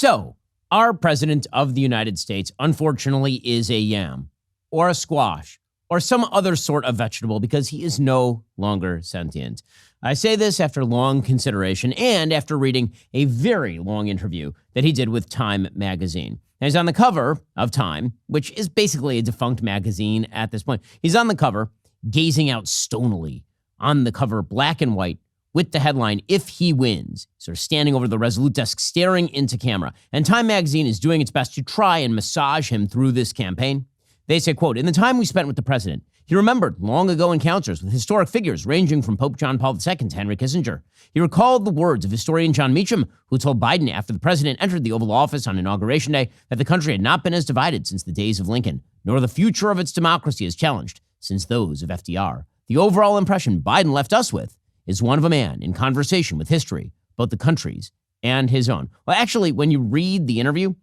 So, our president of the United States, unfortunately, is a yam or a squash or some other sort of vegetable because he is no longer sentient. I say this after long consideration and after reading a very long interview that he did with Time magazine. Now, he's on the cover of Time, which is basically a defunct magazine at this point. He's on the cover, gazing out stonily on the cover, black and white, with the headline, "If He Wins," sort of standing over the Resolute desk, staring into camera. And Time magazine is doing its best to try and massage him through this campaign. They say, quote, "In the time we spent with the president, he remembered long ago encounters with historic figures ranging from Pope John Paul II to Henry Kissinger. He recalled the words of historian John Meacham, who told Biden after the president entered the Oval Office on Inauguration Day that the country had not been as divided since the days of Lincoln, nor the future of its democracy as challenged since those of FDR. The overall impression Biden left us with is one of a man in conversation with history, both the country's and his own." Well, actually, when you read the interview,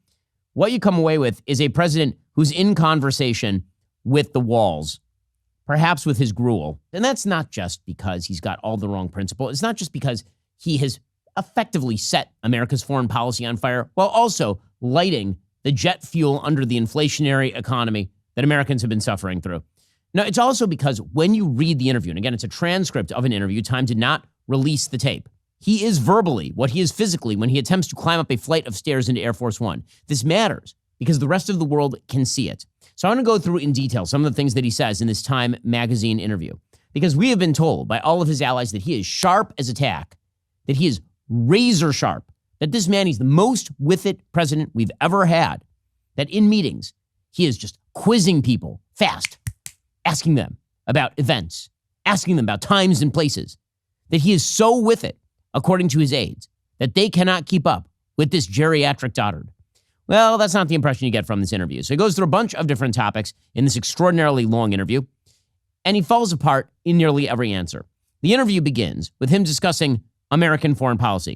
what you come away with is a president who's in conversation with the walls, perhaps with his gruel. And that's not just because he's got all the wrong principle. It's not just because he has effectively set America's foreign policy on fire while also lighting the jet fuel under the inflationary economy that Americans have been suffering through. No, it's also because when you read the interview, and again, it's a transcript of an interview, Time did not release the tape. He is verbally what he is physically when he attempts to climb up a flight of stairs into Air Force One. This matters because the rest of the world can see it. So I'm going to go through in detail some of the things that he says in this Time magazine interview, because we have been told by all of his allies that he is sharp as a tack, that he is razor sharp, that this man, he's the most with it president we've ever had, that in meetings, he is just quizzing people fast, asking them about events, asking them about times and places, that he is so with it, according to his aides, that they cannot keep up with this geriatric dotard. Well, that's not the impression you get from this interview. So he goes through a bunch of different topics in this extraordinarily long interview, and he falls apart in nearly every answer. The interview begins with him discussing American foreign policy.